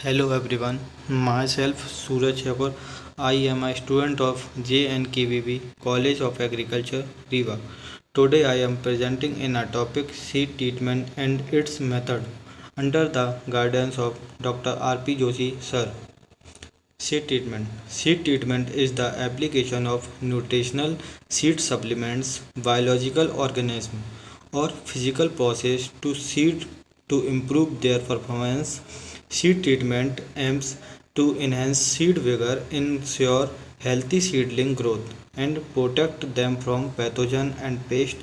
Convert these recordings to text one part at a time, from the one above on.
Hello everyone, myself Suraj Yakor. I am a student of JNKVB College of Agriculture, Riva. Today I am presenting in a topic seed treatment and its method under the guidance of Dr. R.P. Joshi sir. Seed treatment. Seed treatment is the application of nutritional seed supplements, biological organism, or physical process to seed to improve their performance. Seed treatment aims to enhance seed vigor, ensure healthy seedling growth, and protect them from pathogen and pest.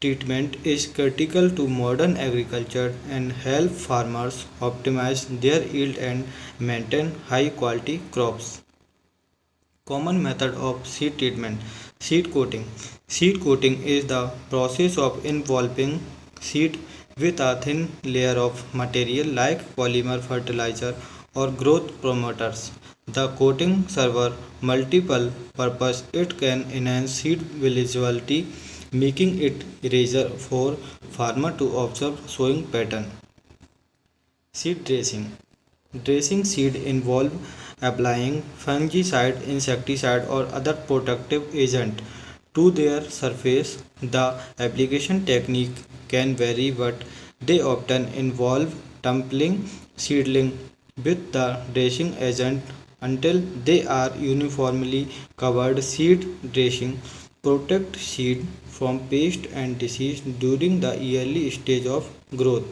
Treatment is critical to modern agriculture and help farmers optimize their yield and maintain high quality crops. Common method of seed treatment. Seed coating. Seed coating is the process of involving seed with a thin layer of material like polymer fertilizer or growth promoters. The coating serves multiple purposes. It can enhance seed visibility, making it easier for farmer to observe sowing pattern. Seed dressing. Dressing seed involve applying fungicide, insecticide or other protective agent to their surface. The application technique can vary but they often involve tumbling seedling with the dressing agent until they are uniformly covered. Seed dressing protect seed from pest and disease during the early stage of growth.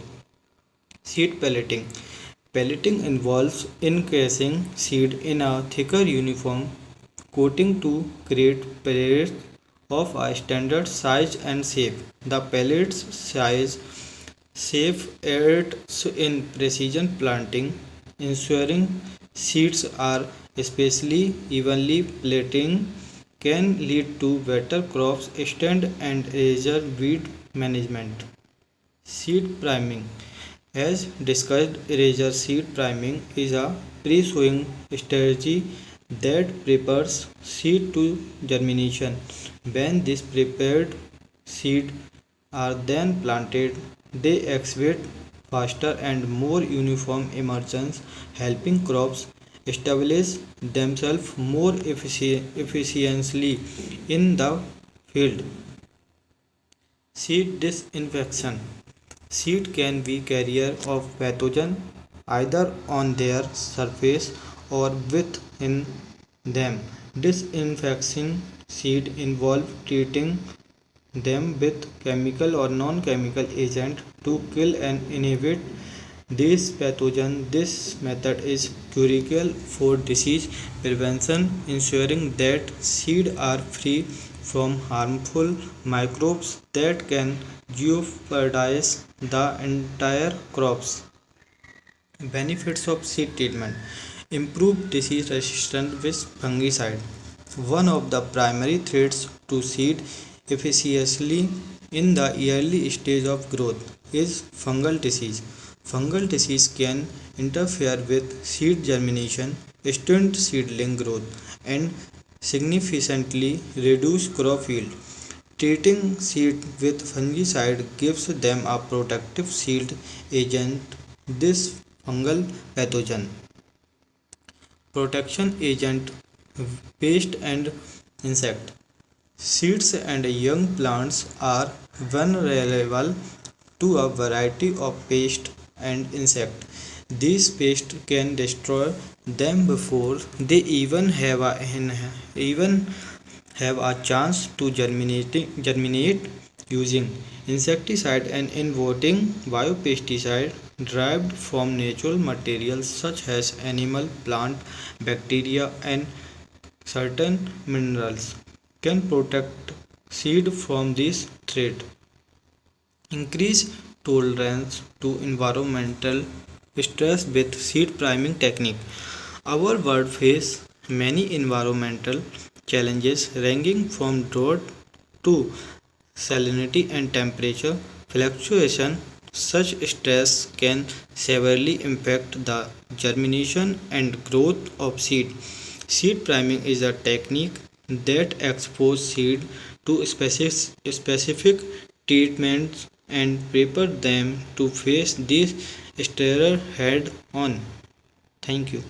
Seed pelleting. Pelleting involves encasing seed in a thicker uniform coating to create pellets of a standard size and shape. The pellets size shape aids in precision planting, ensuring seeds are especially evenly planted can lead to better crops stand and easier weed management. Seed priming. As discussed, eraser seed priming is a pre-sowing strategy that prepares seed to germination. When these prepared seed are then planted, they exhibit faster and more uniform emergence, helping crops establish themselves more efficiently in the field. Seed disinfection. Seed can be carrier of pathogen either on their surface or within them. Disinfecting seed involve treating them with chemical or non-chemical agent to kill and inhibit these pathogens. This method is critical for disease prevention, ensuring that seeds are free from harmful microbes that can jeopardize the entire crops. Benefits of seed treatment. Improve disease resistance with fungicide. One of the primary threats to seed efficacy in the early stage of growth is fungal disease. Fungal disease can interfere with seed germination, stunt seedling growth, and significantly reduce crop yield. Treating seed with fungicide gives them a protective shield against this fungal pathogen. Protection agent pest and insect. Seeds and young plants are vulnerable to a variety of pests and insects. These pests can destroy them before they even have a chance to germinate using insecticide and inverting biopesticide derived from natural materials such as animal, plant, bacteria and certain minerals can protect seed from this threat. Increase tolerance to environmental stress with seed priming technique. Our world faces many environmental challenges ranging from drought to salinity and temperature fluctuation. Such stress can severely impact the germination and growth of seed. Seed priming is a technique that exposes seed to specific treatments and prepare them to face these stressors head on. Thank you.